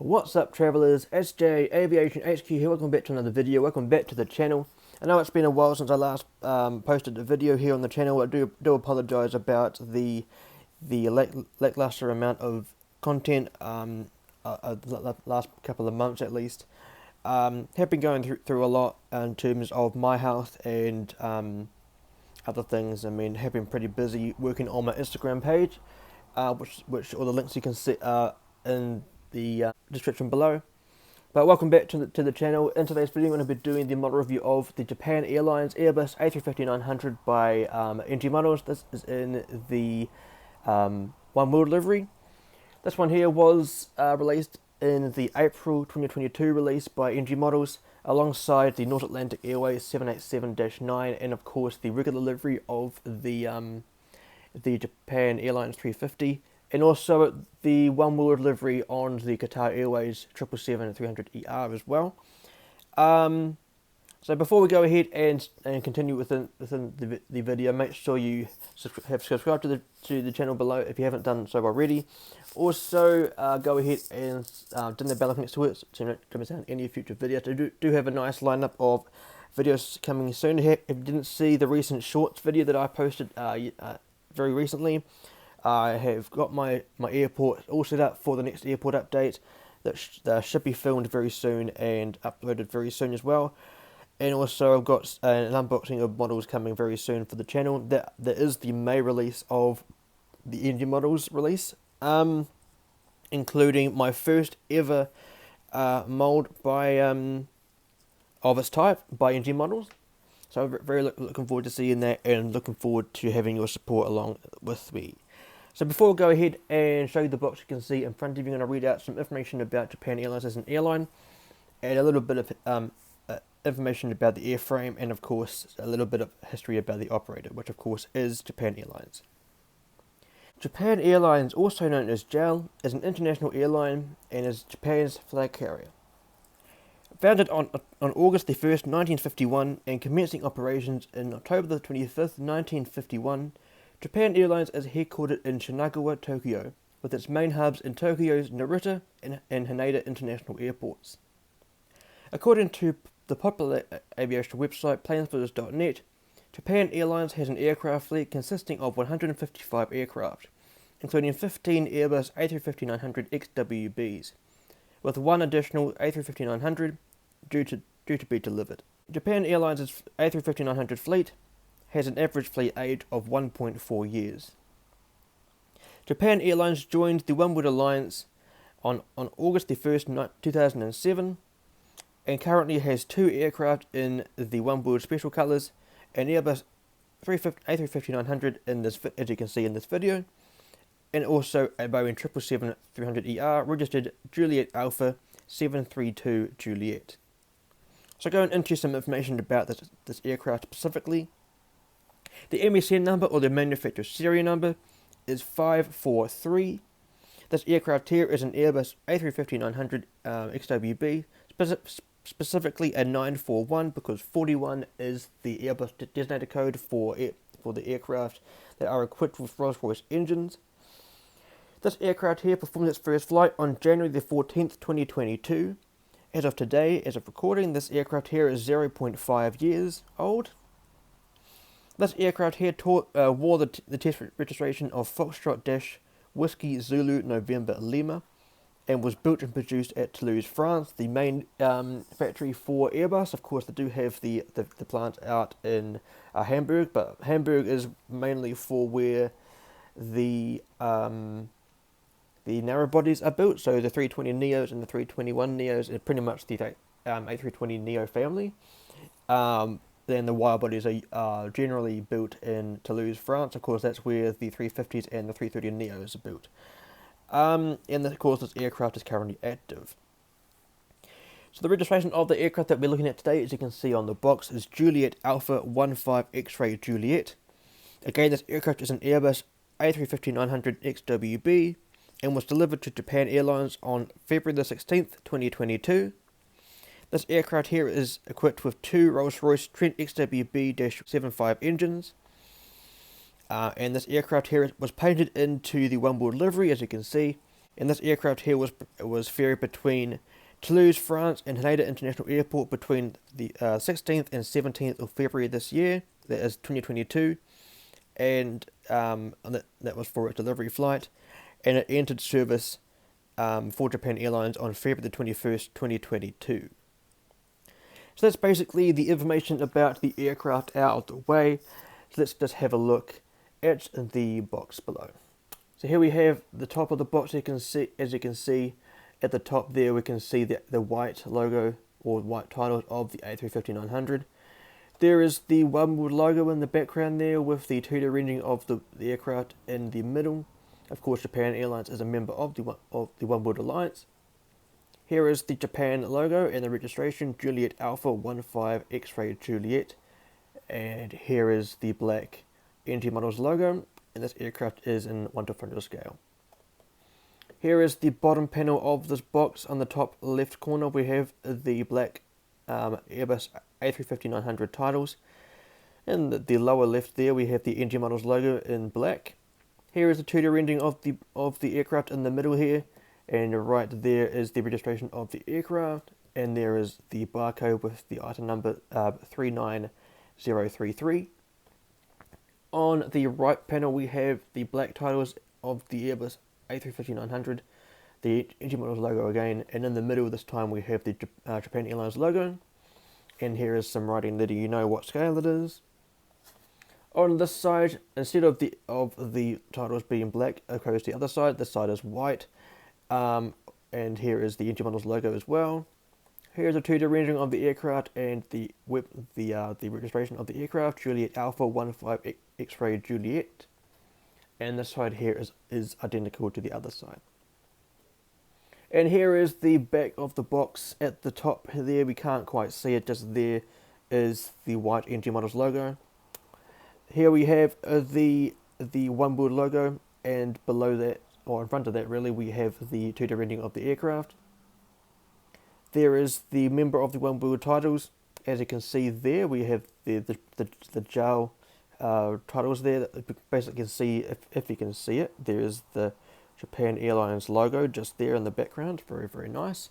What's up, travellers? SJ Aviation HQ here. Welcome back to another video. Welcome back to the channel. I know it's been a while since I last posted a video here on the channel. I do apologise about the lackluster amount of content the last couple of months at least. Have been going through a lot in terms of my health and other things. I mean, have been pretty busy working on my Instagram page, which all the links you can see in the description below. But welcome back to the channel. In today's video, I'm going to be doing the model review of the Japan Airlines Airbus A350-900 by NG Models. This is in the Oneworld livery. This one here was released in the April 2022 release by NG Models, alongside the North Atlantic Airways 787-9 and of course the regular livery of the Japan Airlines 350. And also the Oneworld livery on the Qatar Airways 777-300ER as well. So before we go ahead and continue within the video, make sure you have subscribed to the channel below if you haven't done so already. Also, go ahead and ding the bell next to it so you don't miss out on any future videos. I do have a nice lineup of videos coming soon. If you didn't see the recent shorts video that I posted very recently, I have got my airport all set up for the next airport update that should be filmed very soon and uploaded very soon as well. And also I've got an unboxing of models coming very soon for the channel. That is the May release of the NG Models release, including my first ever mold by of its type by NG Models. So I'm very looking forward to seeing that and looking forward to having your support along with me. So before we go ahead and show you the box you can see in front of you, I'm going to read out some information about Japan Airlines as an airline, and a little bit of information about the airframe, and of course a little bit of history about the operator, which of course is Japan Airlines. Japan Airlines, also known as JAL, is an international airline and is Japan's flag carrier. Founded on August the 1st, 1951, and commencing operations in October the 25th, 1951, Japan Airlines is headquartered in Shinagawa, Tokyo, with its main hubs in Tokyo's Narita and Haneda international airports. According to the popular aviation website planesbuilders.net, Japan Airlines has an aircraft fleet consisting of 155 aircraft, including 15 Airbus A350-900 XWBs, with one additional A350-900 due to be delivered. Japan Airlines' A350-900 fleet has an average fleet age of 1.4 years. Japan Airlines joined the Oneworld Alliance on August the 1st, 2007, and currently has 2 aircraft in the Oneworld special colours, an Airbus A350-900 in this, as you can see in this video, and also a Boeing 777-300ER registered Juliet Alpha 732 Juliet. So going into some information about this aircraft specifically, the MSN number, or the manufacturer serial number, is 543. This aircraft here is an Airbus A350-900 XWB, specifically a 941, because 41 is the Airbus designated code for the aircraft that are equipped with Rolls-Royce engines. This aircraft here performed its first flight on January the 14th, 2022. As of today, as of recording, this aircraft here is 0.5 years old. This aircraft here wore the test registration of Foxtrot Whiskey Zulu November Lima, and was built and produced at Toulouse, France, the main factory for Airbus. Of course, they do have the plant out in Hamburg, but Hamburg is mainly for where the narrow bodies are built. So the 320neos and the 321neos are pretty much the A320neo family. Then the wide bodies are generally built in Toulouse, France. Of course, that's where the 350s and the 330neos are built. And of course, this aircraft is currently active. So the registration of the aircraft that we're looking at today, as you can see on the box, is Juliet Alpha 15 X-Ray Juliet. Again, this aircraft is an Airbus A350-900 XWB and was delivered to Japan Airlines on February the 16th, 2022. This aircraft here is equipped with 2 Rolls-Royce Trent XWB-75 engines. And this aircraft here was painted into the Oneworld livery, as you can see, And this aircraft here was ferried between Toulouse, France, and Haneda International Airport between the 16th and 17th of February this year. That is 2022, and that was for its delivery flight, and it entered service for Japan Airlines on February the 21st, 2022. So that's basically the information about the aircraft out of the way. So let's just have a look at the box below. So here we have the top of the box. As you can see at the top there, we can see the white logo or white titles of the A350-900. There is the Oneworld logo in the background there with the Tudor rendering of the aircraft in the middle. Of course, Japan Airlines is a member of the Oneworld Alliance. Here is the Japan logo and the registration, Juliet Alpha 15 X-Ray Juliet. And here is the black NG Models logo, and this aircraft is in 1:400 scale. Here is the bottom panel of this box. On the top left corner we have the black Airbus A350-900 titles. And the lower left there we have the NG Models logo in black. Here is the Tudor rendering of the aircraft in the middle here. And right there is the registration of the aircraft, and there is the barcode with the item number 39033. On the right panel we have the black titles of the Airbus A350-900, the engine models logo again, and in the middle this time we have the Japan Airlines logo, and here is some writing letting you know what scale it is. On this side, instead of the titles being black, it goes to the other side. This side is white. And here is the engine models logo as well. Here's a Tudor rendering of the aircraft and the registration of the aircraft, Juliet Alpha 15 X-Ray Juliet. And this side here is identical to the other side. And here is the back of the box. At the top there, we can't quite see it, just there is the white engine models logo. Here we have the Oneworld logo, and below that, or in front of that really, we have the Tudor rendering of the aircraft. There is the member of the Oneworld titles. As you can see there, we have the JAL titles there. That basically can see, if you can see it, there is the Japan Airlines logo just there in the background. Very, very nice.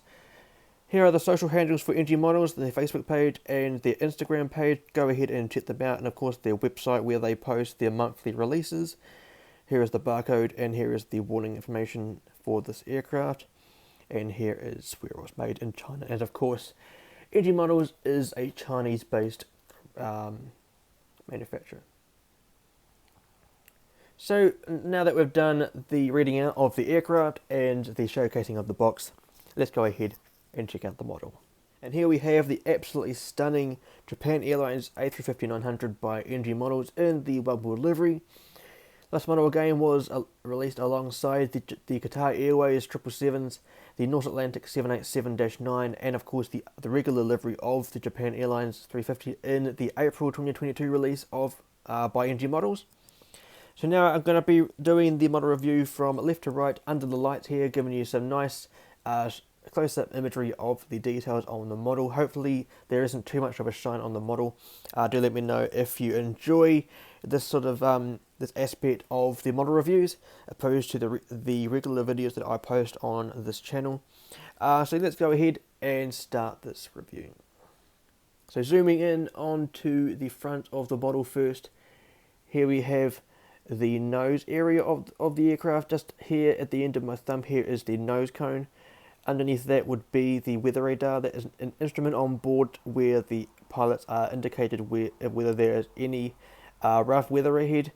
Here are the social handles for NG Models, their Facebook page and their Instagram page. Go ahead and check them out, and of course their website where they post their monthly releases. Here is the barcode, and here is the warning information for this aircraft. And here is where it was made in China. And of course, NG Models is a Chinese-based manufacturer. So now that we've done the reading out of the aircraft and the showcasing of the box, let's go ahead and check out the model. And here we have the absolutely stunning Japan Airlines A350-900 by NG Models in the Oneworld livery. This model again was released alongside the Qatar Airways 777s, the North Atlantic 787-9, and of course the regular livery of the Japan Airlines 350 in the April 2022 release of by NG Models. So now I'm going to be doing the model review from left to right under the lights here, giving you some nice close-up imagery of the details on the model. Hopefully there isn't too much of a shine on the model. Do let me know if you enjoy this sort of this aspect of the model reviews opposed to the regular videos that I post on this channel. So let's go ahead and start this review. So zooming in onto the front of the model first, here we have the nose area of the aircraft. Just here at the end of my thumb here is the nose cone. Underneath that would be the weather radar. That is an instrument on board where the pilots are indicated whether there is any rough weather ahead,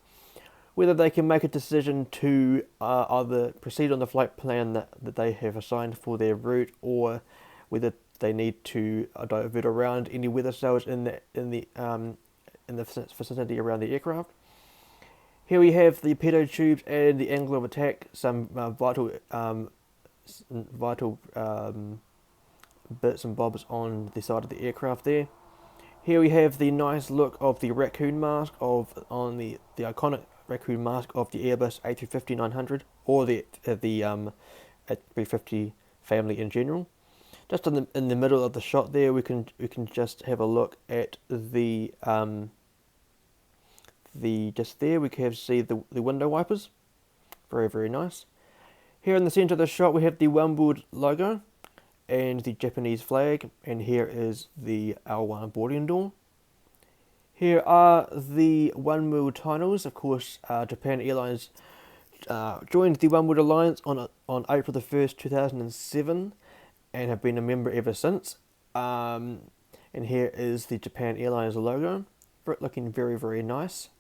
whether they can make a decision to either proceed on the flight plan that they have assigned for their route, or whether they need to divert around any weather cells in the vicinity around the aircraft. Here we have the pitot tubes and the angle of attack, some vital bits and bobs on the side of the aircraft there. Here we have the nice look of the raccoon mask on the iconic raccoon mask of the Airbus A350-900 or the A350 family in general. Just in the middle of the shot there, we can just have a look at just there we can see the window wipers. Very, very nice. Here in the centre of the shot we have the Oneworld logo and the Japanese flag, and here is the L1 boarding door. Here are the Oneworld titles. Of course, Japan Airlines joined the Oneworld Alliance on April the 1st, 2007, and have been a member ever since. And here is the Japan Airlines logo, looking very, very nice,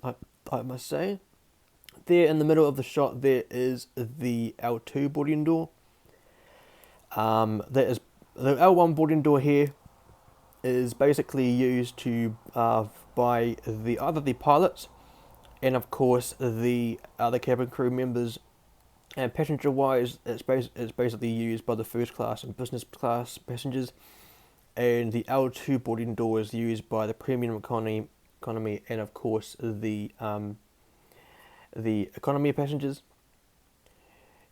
I must say. There in the middle of the shot, there is the L2 boarding door. That is the L1 boarding door here is basically used to by either the pilots and of course the other cabin crew members, and passenger wise it's basically used by the first class and business class passengers, and the L2 boarding door is used by the premium economy and of course the economy passengers.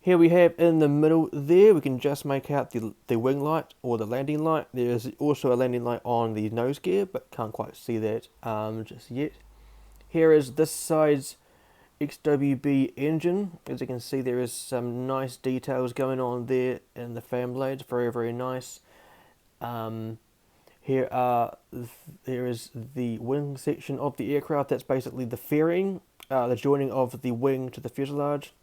Here we have in the middle there, we can just make out the wing light or the landing light. There is also a landing light on the nose gear, but can't quite see that just yet. Here is this side's XWB engine. As you can see, there is some nice details going on there in the fan blades, very, very nice. There is the wing section of the aircraft. That's basically the fairing, the joining of the wing to the fuselage.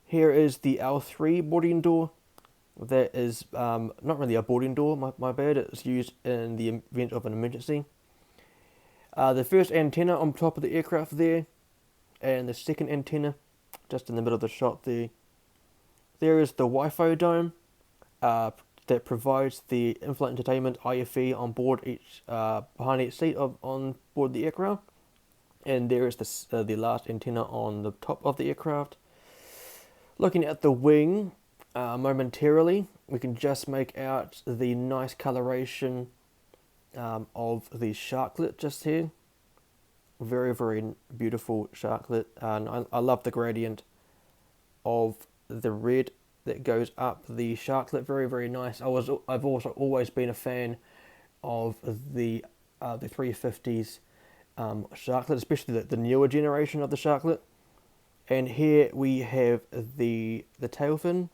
Here is the L3 boarding door. That is not really a boarding door, my bad. It's used in the event of an emergency. The first antenna on top of the aircraft there, and the second antenna just in the middle of the shot there. There is the Wi-Fi dome that provides the in-flight entertainment IFE on board behind each seat on board the aircraft. And there is the last antenna on the top of the aircraft. Looking at the wing momentarily, we can just make out the nice coloration of the sharklet just here. Very, very beautiful sharklet, and I love the gradient of the red that goes up the sharklet. Very, very nice. I've also always been a fan of the 350s sharklet, especially the newer generation of the sharklet. And here we have the tail fin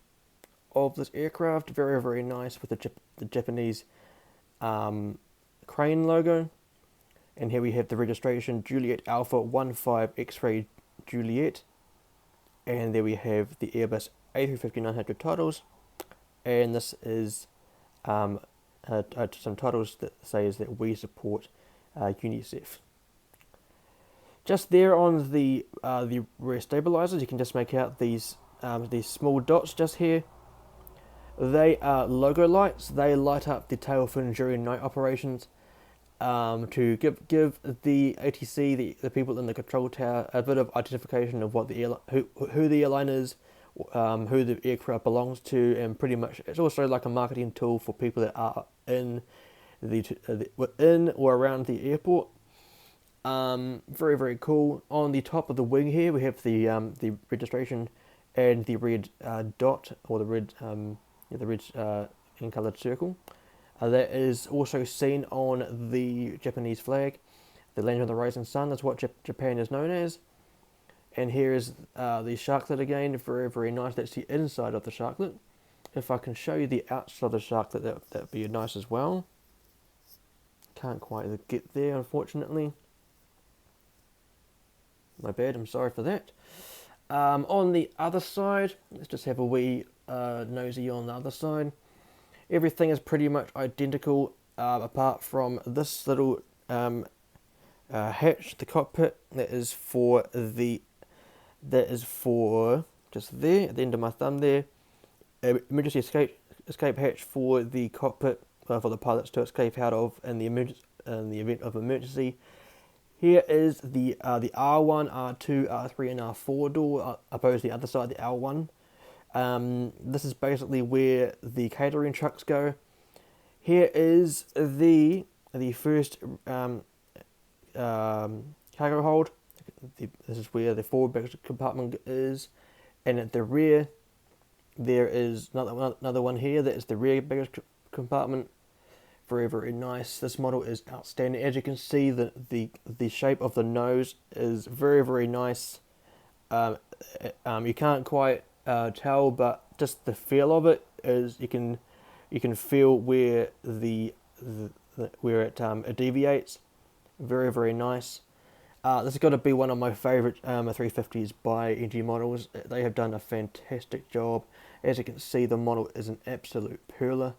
of this aircraft, very, very nice, with the Japanese crane logo. And here we have the registration Juliet Alpha 15 X-Ray Juliet. And there we have the Airbus A350-900 titles. And this is some titles that says that we support UNICEF. Just there on the rear stabilizers, you can just make out these small dots just here. They are logo lights. They light up the tail fin during night operations to give the ATC, the people in the control tower, a bit of identification of what who the airline is, who the aircraft belongs to, and pretty much it's also like a marketing tool for people that are in or around the airport. Very, very cool. On the top of the wing here, we have the registration and the red dot, or the red in-coloured circle. That is also seen on the Japanese flag. The land of the rising sun is what Japan is known as. And here is the sharklet again. Very, very nice. That's the inside of the sharklet. If I can show you the outside of the sharklet, that'd be nice as well. Can't quite get there, unfortunately. My bad, I'm sorry for that. On the other side, let's just have a wee nosy on the other side. Everything is pretty much identical, apart from this little hatch, the cockpit. That is for just there at the end of my thumb there. Emergency escape hatch for the cockpit for the pilots to escape out of in the event of emergency. Here is the R1, R2, R3, and R4 door, opposed to the other side, the L1. This is basically where the catering trucks go. Here is the first cargo hold. This is where the forward baggage compartment is, and at the rear there is another one here. That is the rear baggage compartment. Very, very nice. This model is outstanding. As you can see, the shape of the nose is very, very nice. You can't quite tell, but just the feel of it is you can feel where where it deviates. Very, very nice. This has got to be one of my favourite A350s by NG Models. They have done a fantastic job. As you can see, the model is an absolute pearler.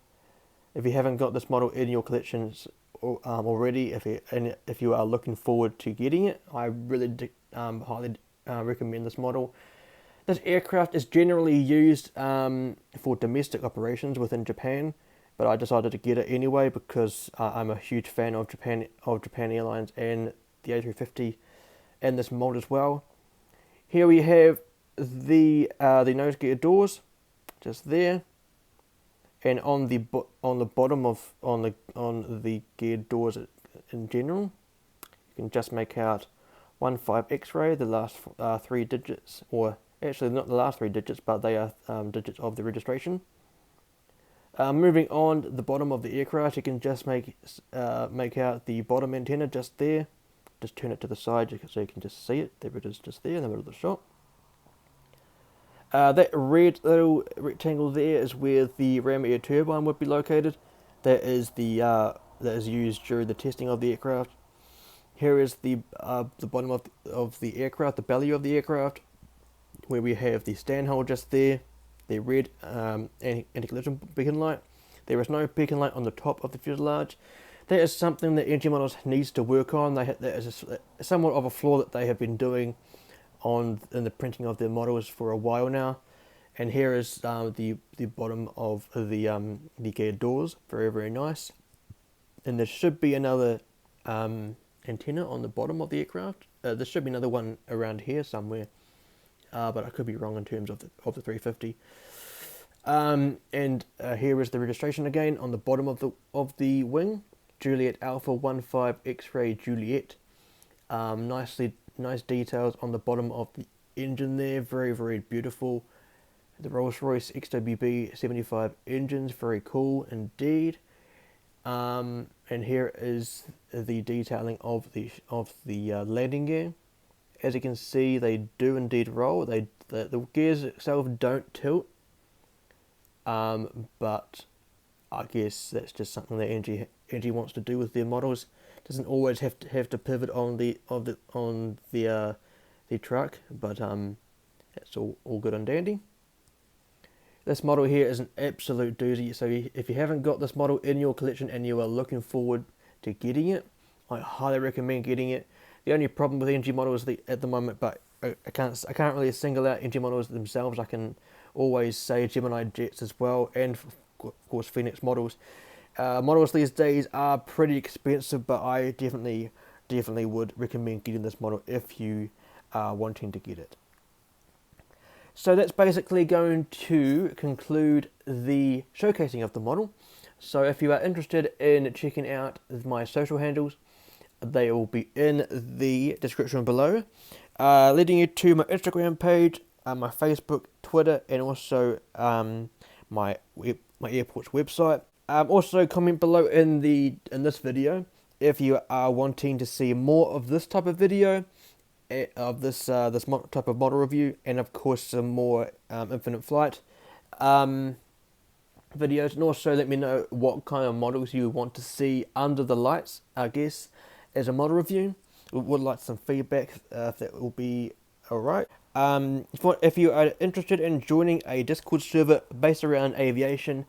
If you haven't got this model in your collections already, if you are looking forward to getting it, I really highly recommend this model. This aircraft is generally used for domestic operations within Japan, but I decided to get it anyway because I'm a huge fan of Japan Airlines and the A350 and this mold as well. Here we have the nose gear doors, just there, and on the bottom of on the gear doors in general, you can just make out 15 X-ray, the last 3 digits, or actually not the last 3 digits, but they are digits of the registration. Moving on, the bottom of the aircraft, you can just make out the bottom antenna just there. Just turn it to the side so you can just see it. There it is, just there in the middle of the shot. That red little rectangle there is where the ram air turbine would be located. That is used during the testing of the aircraft. Here is the bottom of the aircraft, the belly of the aircraft, where we have the stand hole just there, the red anti-collision beacon light. There is no beacon light on the top of the fuselage. That is something that NG Models needs to work on. That is somewhat of a flaw that they have been doing in the printing of their models for a while now. And here is the bottom of the gear doors. Very, very nice. And there should be another antenna on the bottom of the aircraft. There should be another one around here somewhere, but I could be wrong in terms of the 350. And here is the registration again on the bottom of the wing. Juliet Alpha 15 X-ray Juliet. Nice details on the bottom of the engine there. Very, very beautiful. The Rolls-Royce XWB 75 engines. Very cool indeed. And here is the detailing of the landing gear. As you can see, they do indeed roll. The gears itself don't tilt. But I guess that's just something that NG wants to do with their models. Doesn't always have to pivot on the truck, but it's all good and dandy. This model here is an absolute doozy. So if you haven't got this model in your collection and you are looking forward to getting it, I highly recommend getting it. The only problem with NG models at the moment, but I can't really single out NG models themselves. I can always say Gemini jets as well, and of course Phoenix models. Models these days are pretty expensive, but I definitely would recommend getting this model if you are wanting to get it. So that's basically going to conclude the showcasing of the model. So if you are interested in checking out my social handles, they will be in the description below, leading you to my Instagram page, my Facebook, Twitter, and also my airport's website. Also comment below in this video if you are wanting to see more of this type of video, of this type of model review, and of course some more infinite flight videos. And also let me know what kind of models you want to see under the lights, I guess, as a model review. Would like some feedback if that will be alright. If you are interested in joining a Discord server based around aviation,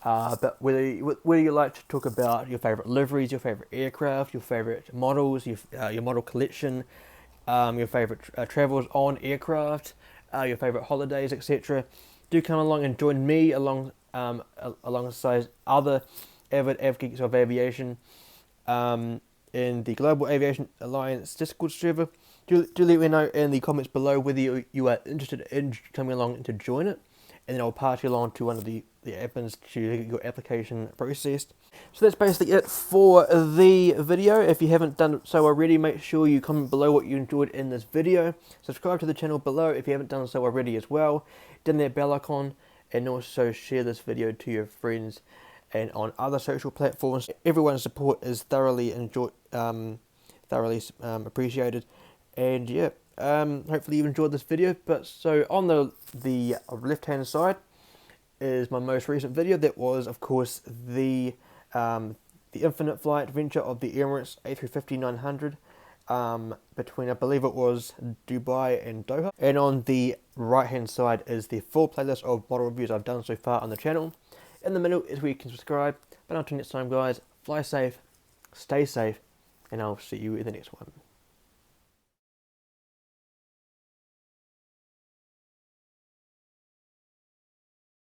but whether you like to talk about your favourite liveries, your favourite aircraft, your favourite models, your model collection, your favourite travels on aircraft, your favourite holidays, etc., do come along and join me alongside other avid geeks of aviation in the Global Aviation Alliance Discord server. Do let me know in the comments below whether you are interested in coming along to join it, and then I'll pass you along to one of the admins to get your application processed. So that's basically it for the video. If you haven't done so already, make sure you comment below what you enjoyed in this video. Subscribe to the channel below if you haven't done so already as well. Dim that bell icon, and also share this video to your friends and on other social platforms. Everyone's support is thoroughly appreciated. And yeah, Hopefully you enjoyed this video. But so on the left hand side is my most recent video. That was, of course, the infinite flight adventure of the Emirates A350-900 between, I believe it was Dubai and Doha. And on the right hand side is the full playlist of model reviews I've done so far on the channel. In the middle is where you can subscribe. But until next time, guys, fly safe, stay safe, and I'll see you in the next one.